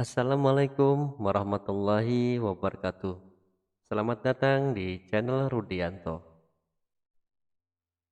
Assalamualaikum warahmatullahi wabarakatuh. Selamat datang di channel Rudianto.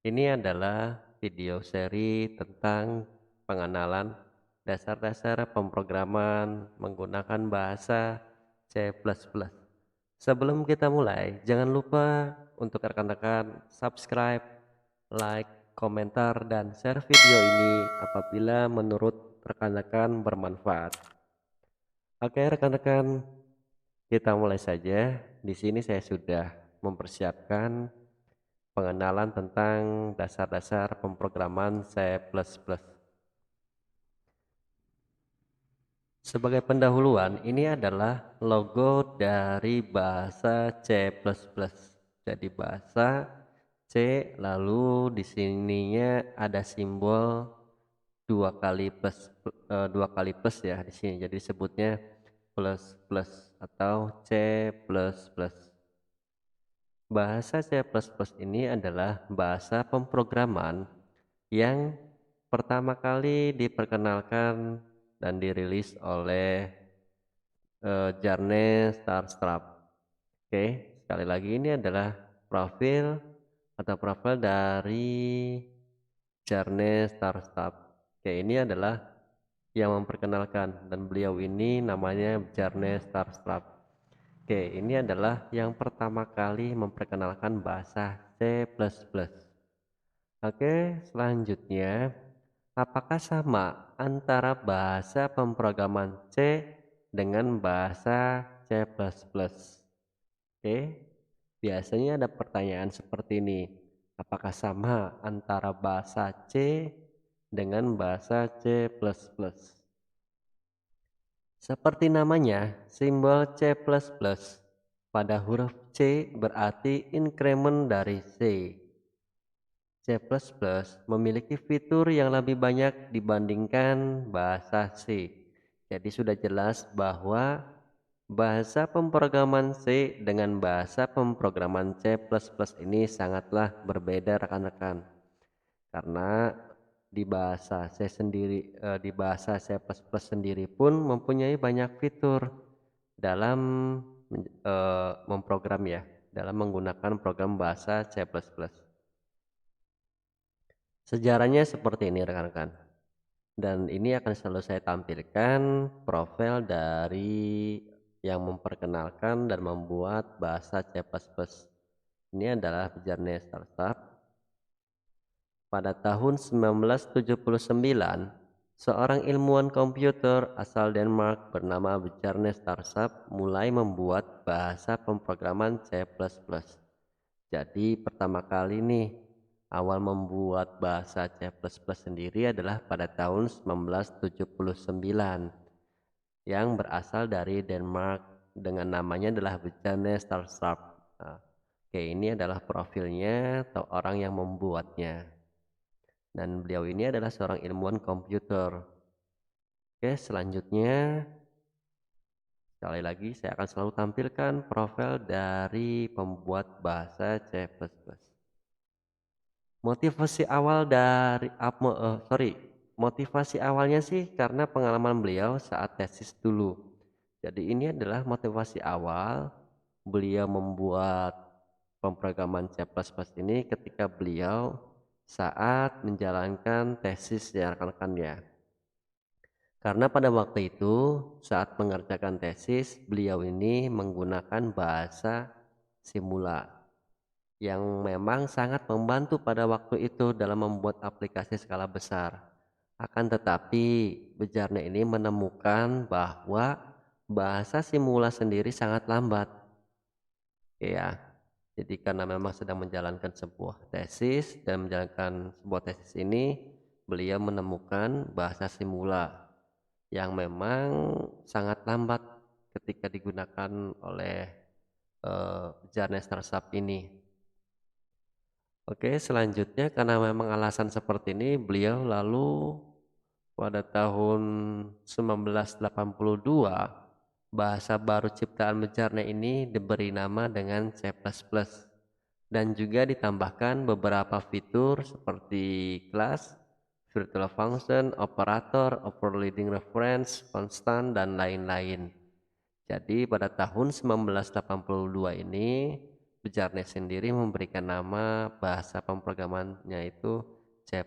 Ini adalah video seri tentang pengenalan dasar-dasar pemrograman menggunakan bahasa C++. Sebelum kita mulai, jangan lupa untuk rekan-rekan subscribe, like, komentar, dan share video ini apabila menurut rekan-rekan bermanfaat. Oke, rekan-rekan, kita mulai saja. Di sini saya sudah mempersiapkan pengenalan tentang dasar-dasar pemrograman C++. Sebagai pendahuluan, ini adalah logo dari bahasa C++. Jadi bahasa C, lalu di sininya ada simbol dua kali plus ya di sini. Jadi disebutnya plus plus atau C++. Bahasa C++ ini adalah bahasa pemrograman yang pertama kali diperkenalkan dan dirilis oleh Jarne Starstrup. Oke, sekali lagi ini adalah profil dari Jarne Starstrup. Oke, ini adalah yang memperkenalkan dan beliau ini namanya Jarne Starstrup. Oke, ini adalah yang pertama kali memperkenalkan bahasa C++. Oke, selanjutnya, apakah sama antara bahasa pemrograman C dengan bahasa C++? Oke, biasanya ada pertanyaan seperti ini. Apakah sama antara bahasa C dengan bahasa C++? Seperti namanya, simbol C++ pada huruf C berarti increment dari C. C++ memiliki fitur yang lebih banyak dibandingkan bahasa C. Jadi sudah jelas bahwa bahasa pemrograman C dengan bahasa pemrograman C++ ini sangatlah berbeda rekan-rekan. Karena di bahasa C++ sendiri pun mempunyai banyak fitur dalam memprogram ya, dalam menggunakan program bahasa C++. Sejarahnya seperti ini rekan-rekan. Dan ini akan selalu saya tampilkan profil dari yang memperkenalkan dan membuat bahasa C++. Ini adalah Bjarne Startup. Pada tahun 1979, seorang ilmuwan komputer asal Denmark bernama Bjarne Startup mulai membuat bahasa pemrograman C++. Jadi pertama kali nih awal membuat bahasa C++ sendiri adalah pada tahun 1979 yang berasal dari Denmark dengan namanya adalah Bjarne Startup. Nah, oke, ini adalah profilnya atau orang yang membuatnya. Dan beliau ini adalah seorang ilmuwan komputer. Oke, selanjutnya sekali lagi saya akan selalu tampilkan profil dari pembuat bahasa C++. Motivasi awalnya sih karena pengalaman beliau saat tesis dulu. Jadi ini adalah motivasi awal beliau membuat pemrograman C++ ini ketika beliau saat menjalankan tesis ya rekan-rekan. Karena pada waktu itu saat mengerjakan tesis beliau ini menggunakan bahasa Simula yang memang sangat membantu pada waktu itu dalam membuat aplikasi skala besar. Akan tetapi, Bjarne ini menemukan bahwa bahasa Simula sendiri sangat lambat. Ya, jadi karena memang sedang menjalankan sebuah tesis dan menjalankan sebuah tesis ini, beliau menemukan bahasa Simula yang memang sangat lambat ketika digunakan oleh Bjarne Startup ini. Oke, selanjutnya karena memang alasan seperti ini, beliau lalu pada tahun 1982 bahasa baru ciptaan Bjarne ini diberi nama dengan C++ dan juga ditambahkan beberapa fitur seperti kelas, virtual function, operator, overriding reference, constant, dan lain-lain. Jadi pada tahun 1982 ini, Bjarne sendiri memberikan nama bahasa pemrogramannya itu C++.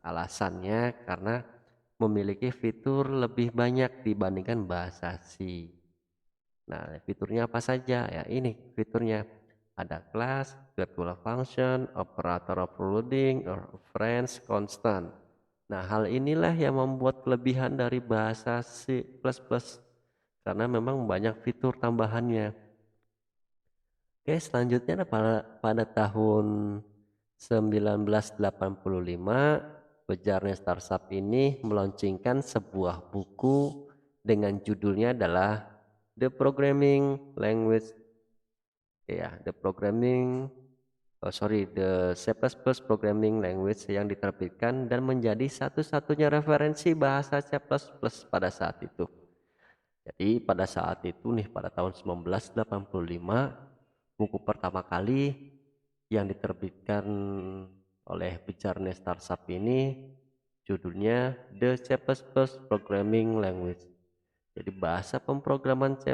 Alasannya karena memiliki fitur lebih banyak dibandingkan bahasa C. Nah, fiturnya apa saja? Ya, ini fiturnya. Ada class, virtual function, operator overloading, reference, constant. Nah, hal inilah yang membuat kelebihan dari bahasa C++, karena memang banyak fitur tambahannya. Oke, selanjutnya pada tahun 1985, Bjarne Startup ini meluncurkan sebuah buku dengan judulnya adalah The Programming Language, ya, The C++ Programming Language, yang diterbitkan dan menjadi satu-satunya referensi bahasa C++ pada saat itu. Jadi pada saat itu nih, pada tahun 1985, buku pertama kali yang diterbitkan oleh Bjarne Startup ini judulnya The C++ Programming Language. Jadi bahasa pemrograman C++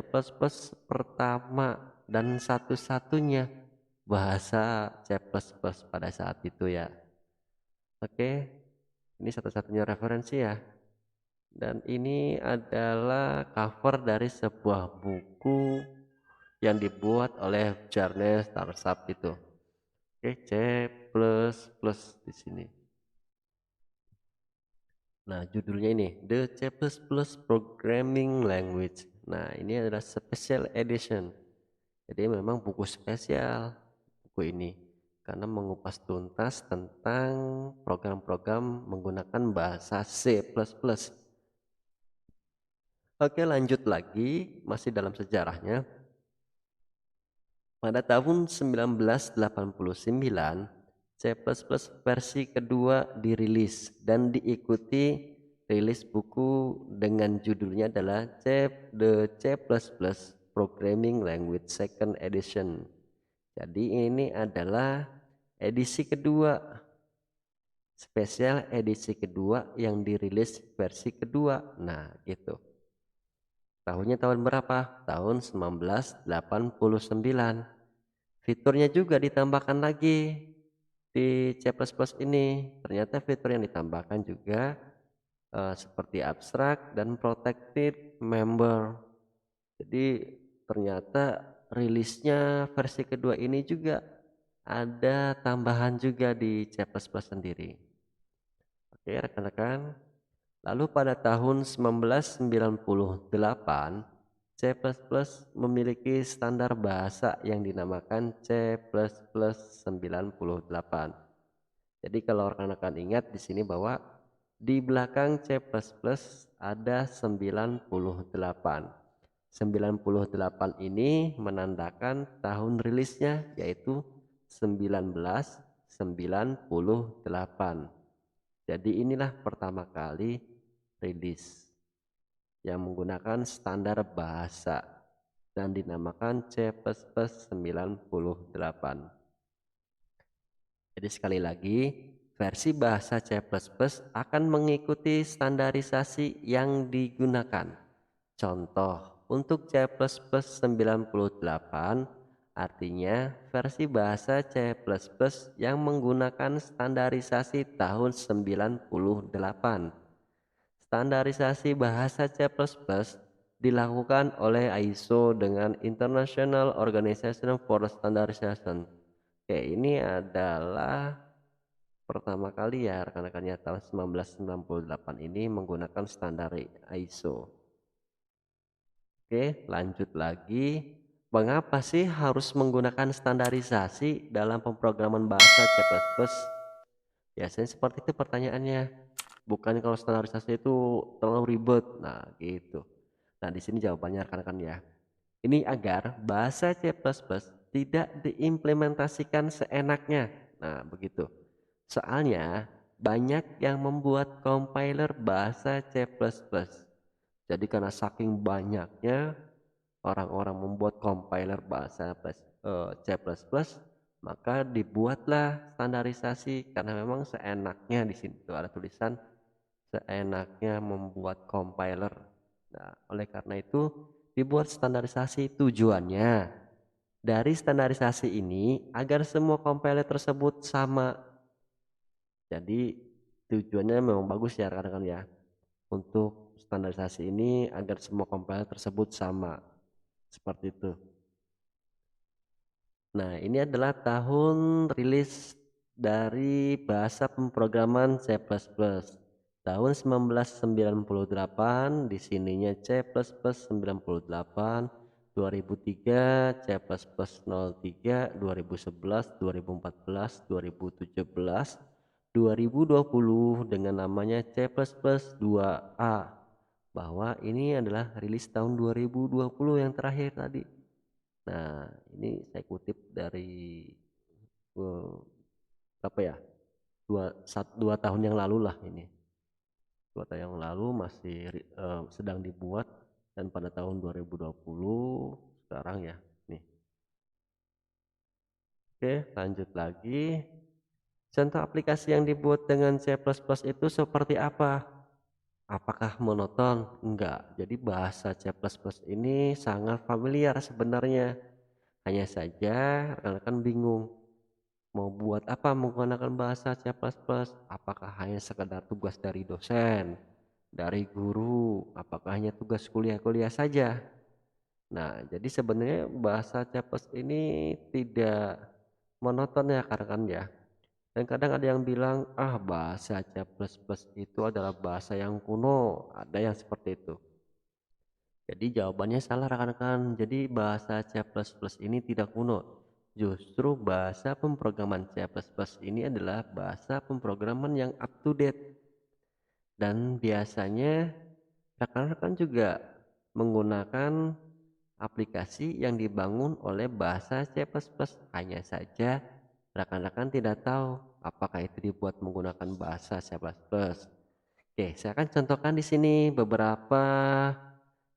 pertama dan satu-satunya bahasa C++ pada saat itu ya. Oke, ini satu-satunya referensi ya. Dan ini adalah cover dari sebuah buku yang dibuat oleh Bjarne Startup itu. Oke, C++ di sini. Nah, judulnya ini The C++ Programming Language. Nah, ini adalah special edition. Jadi memang buku spesial buku ini karena mengupas tuntas tentang program-program menggunakan bahasa C++. Oke, lanjut lagi, masih dalam sejarahnya. Pada tahun 1989, C++ versi kedua dirilis dan diikuti rilis buku dengan judulnya adalah The C++ Programming Language Second Edition. Jadi ini adalah edisi kedua, spesial edisi kedua yang dirilis versi kedua. Nah, gitu. Tahunnya tahun berapa? Tahun 1989. Fiturnya juga ditambahkan lagi di C++ ini. Ternyata fitur yang ditambahkan juga seperti abstrak dan protected member. Jadi ternyata rilisnya versi kedua ini juga ada tambahan juga di C++ sendiri. Oke, rekan-rekan. Lalu pada tahun 1998, C++ memiliki standar bahasa yang dinamakan C++98. Jadi kalau rekan-rekan ingat di sini bahwa di belakang C++ ada 98. 98 ini menandakan tahun rilisnya, yaitu 1998. Jadi inilah pertama kali rilis yang menggunakan standar bahasa dan dinamakan C++98. Jadi sekali lagi, versi bahasa C++ akan mengikuti standarisasi yang digunakan. Contoh, untuk C++98 artinya versi bahasa C++ yang menggunakan standarisasi tahun 98. Standarisasi bahasa C++ dilakukan oleh ISO dengan International Organization for Standardization. Oke, ini adalah pertama kali ya rekan-rekannya tahun 1998 ini menggunakan standar ISO. Oke, lanjut lagi. Mengapa sih harus menggunakan standarisasi dalam pemrograman bahasa C++? Biasanya seperti itu pertanyaannya. Bukan kalau standarisasi itu terlalu ribet. Nah, gitu. Nah, di sini jawabannya rekan-rekan ya. Ini agar bahasa C++ tidak diimplementasikan seenaknya. Nah, begitu. Soalnya banyak yang membuat compiler bahasa C++. Jadi karena saking banyaknya orang-orang membuat compiler bahasa C++, Maka dibuatlah standarisasi karena memang seenaknya di sini tuh ada tulisan seenaknya membuat compiler. Nah, oleh karena itu dibuat standarisasi tujuannya. Dari standarisasi ini agar semua compiler tersebut sama. Jadi tujuannya memang bagus ya rekan-rekan ya. Untuk standarisasi ini agar semua compiler tersebut sama. Seperti itu. Nah, ini adalah tahun rilis dari bahasa pemrograman C++. Tahun 1998, di sininya C++98, 2003 C++03, 2011, 2014, 2017, 2020 dengan namanya C++2A. Bahwa ini adalah rilis tahun 2020 yang terakhir tadi. Nah, ini saya kutip dari eee, berapa ya, 2 tahun yang lalu lah ini. 2 tahun yang lalu masih sedang dibuat dan pada tahun 2020 sekarang ya, nih. Oke, lanjut lagi. Contoh aplikasi yang dibuat dengan C++ itu seperti apa? Apakah monoton? Enggak. Jadi bahasa C++ ini sangat familiar sebenarnya. Hanya saja rekan-rekan bingung. Mau buat apa menggunakan bahasa C++? Apakah hanya sekedar tugas dari dosen, dari guru, apakah hanya tugas kuliah-kuliah saja? Nah, jadi sebenarnya bahasa C++ ini tidak monoton ya kadang ya. Dan kadang ada yang bilang, ah bahasa C++ itu adalah bahasa yang kuno, ada yang seperti itu. Jadi jawabannya salah rekan-rekan. Jadi bahasa C++ ini tidak kuno. Justru bahasa pemrograman C++ ini adalah bahasa pemrograman yang up to date. Dan biasanya rekan-rekan juga menggunakan aplikasi yang dibangun oleh bahasa C++. Hanya saja rekan-rekan tidak tahu apakah itu dibuat menggunakan bahasa C++. Oke, saya akan contohkan di sini beberapa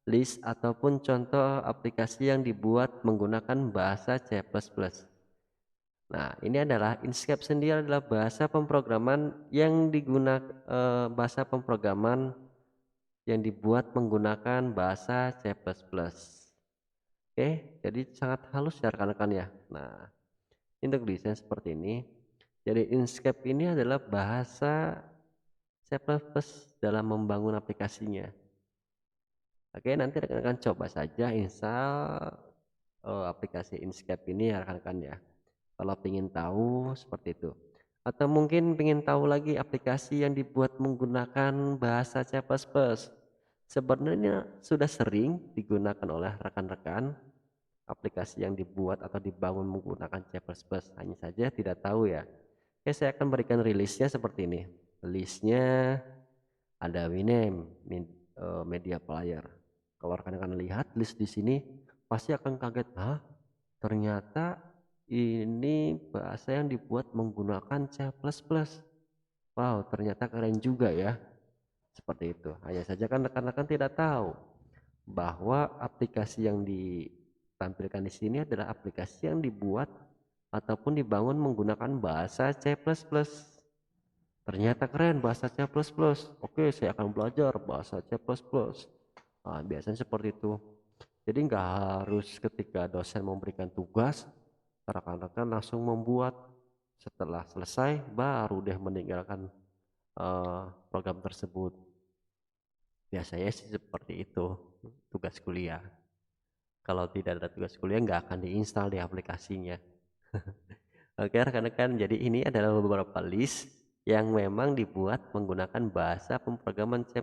list ataupun contoh aplikasi yang dibuat menggunakan bahasa C++. Nah, ini adalah Inkscape sendiri adalah bahasa pemrograman yang digunakan bahasa pemrograman yang dibuat menggunakan bahasa C++. Oke, jadi sangat halus ya rekan-rekan ya. Nah, untuk desain seperti ini. Jadi Inkscape ini adalah bahasa C++ dalam membangun aplikasinya. Oke, nanti rekan-rekan coba saja install aplikasi Inkscape ini ya rekan-rekan ya. Kalau ingin tahu seperti itu. Atau mungkin ingin tahu lagi aplikasi yang dibuat menggunakan bahasa C++. Sebenarnya sudah sering digunakan oleh rekan-rekan aplikasi yang dibuat atau dibangun menggunakan C++. Hanya saja tidak tahu ya. Oke, saya akan berikan rilisnya seperti ini. Listnya ada Winamp, Media Player. Kalau rekan-rekan lihat list di sini pasti akan kaget, "Hah? Ternyata ini bahasa yang dibuat menggunakan C++. Wow, ternyata keren juga ya." Seperti itu. Hanya saja kan rekan-rekan tidak tahu bahwa aplikasi yang ditampilkan di sini adalah aplikasi yang dibuat ataupun dibangun menggunakan bahasa C++. Ternyata keren bahasa C++. Oke, saya akan belajar bahasa C++. Nah, biasanya seperti itu. Jadi nggak harus ketika dosen memberikan tugas, rekan-rekan langsung membuat. Setelah selesai, baru deh meninggalkan program tersebut. Biasanya sih seperti itu, tugas kuliah. Kalau tidak ada tugas kuliah, nggak akan diinstal di aplikasinya. Oke rekan-rekan, jadi ini adalah beberapa list yang memang dibuat menggunakan bahasa pemrograman C++.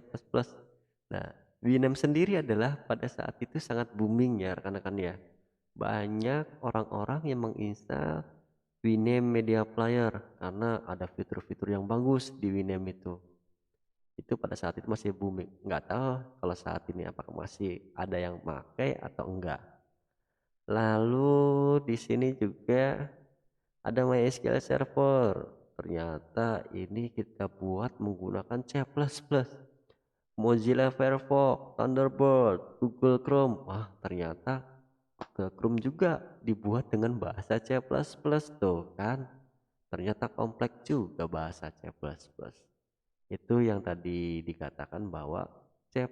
Nah, Winamp sendiri adalah pada saat itu sangat booming ya rekan-rekan ya. Banyak orang-orang yang menginstal Winamp Media Player karena ada fitur-fitur yang bagus di Winamp itu. Itu pada saat itu masih booming. Nggak tahu kalau saat ini apakah masih ada yang pakai atau enggak. Lalu di sini juga ada MySQL Server. Ternyata ini kita buat menggunakan C++. Mozilla Firefox, Thunderbird, Google Chrome. Wah, ternyata Google Chrome juga dibuat dengan bahasa C++ tuh kan. Ternyata kompleks juga bahasa C++. Itu yang tadi dikatakan bahwa C++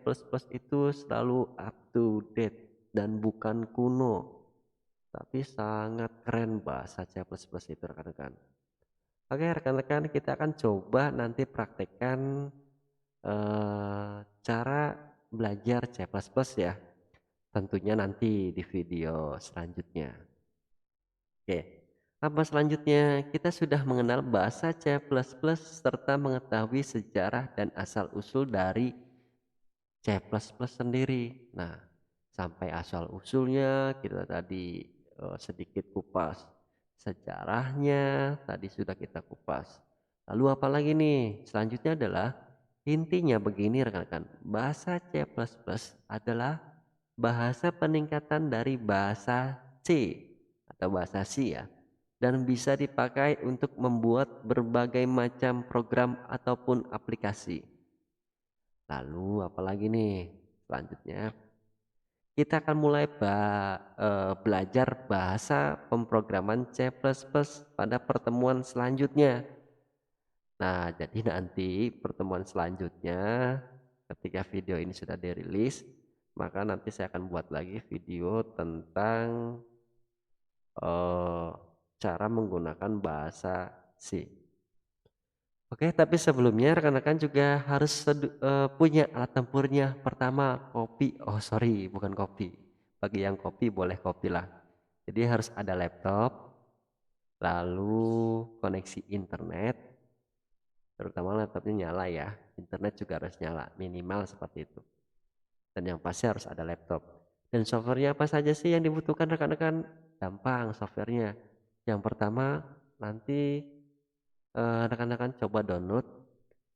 itu selalu up to date dan bukan kuno, tapi sangat keren bahasa C++ itu rekan-rekan. Oke rekan-rekan, kita akan coba nanti praktekkan cara belajar C++ ya. Tentunya nanti di video selanjutnya. Oke. Apa selanjutnya? Kita sudah mengenal bahasa C++ serta mengetahui sejarah dan asal-usul dari C++ sendiri. Nah, sampai asal-usulnya kita tadi sedikit kupas. Sejarahnya tadi sudah kita kupas. Lalu apa lagi nih? Selanjutnya adalah intinya begini rekan-rekan. Bahasa C++ adalah bahasa peningkatan dari bahasa C atau bahasa C ya. Dan bisa dipakai untuk membuat berbagai macam program ataupun aplikasi. Lalu apalagi nih? Selanjutnya kita akan mulai belajar bahasa pemrograman C++ pada pertemuan selanjutnya. Nah, jadi nanti pertemuan selanjutnya ketika video ini sudah dirilis, maka nanti saya akan buat lagi video tentang eh, cara menggunakan bahasa C. Oke, tapi sebelumnya rekan-rekan juga harus punya alat tempurnya. Pertama, kopi. Oh, sorry, bukan kopi. Bagi yang kopi boleh kopi lah. Jadi harus ada laptop, lalu koneksi internet, terutama laptopnya nyala ya. Internet juga harus nyala, minimal seperti itu. Dan yang pasti harus ada laptop. Dan softwarenya apa saja sih yang dibutuhkan rekan-rekan? Gampang softwarenya. Yang pertama, nanti rekan-rekan coba download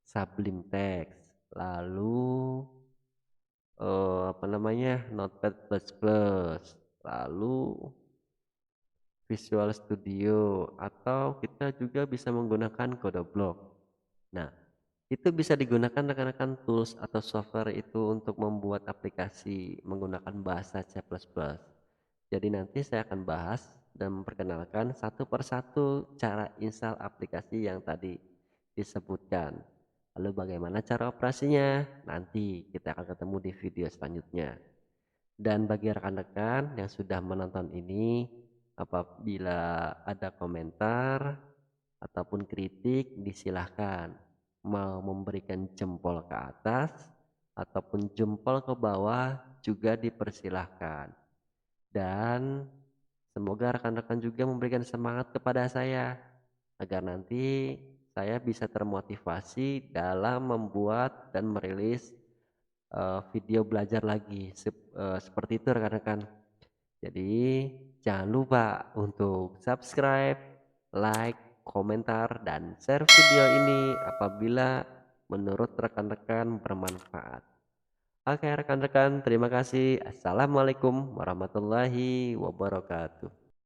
Sublime Text, lalu apa namanya, Notepad++, lalu Visual Studio, atau kita juga bisa menggunakan CodeBlock. Nah, itu bisa digunakan rekan-rekan tools atau software itu untuk membuat aplikasi menggunakan bahasa C++. Jadi nanti saya akan bahas dan memperkenalkan satu persatu cara install aplikasi yang tadi disebutkan. Lalu bagaimana cara operasinya? Nanti kita akan ketemu di video selanjutnya. Dan bagi rekan-rekan yang sudah menonton ini, apabila ada komentar ataupun kritik disilahkan. Mau memberikan jempol ke atas ataupun jempol ke bawah juga dipersilahkan. Dan semoga rekan-rekan juga memberikan semangat kepada saya agar nanti saya bisa termotivasi dalam membuat dan merilis video belajar lagi seperti itu rekan-rekan. Jadi jangan lupa untuk subscribe, like, komentar, dan share video ini apabila menurut rekan-rekan bermanfaat. Oke rekan-rekan, terima kasih. Assalamualaikum warahmatullahi wabarakatuh.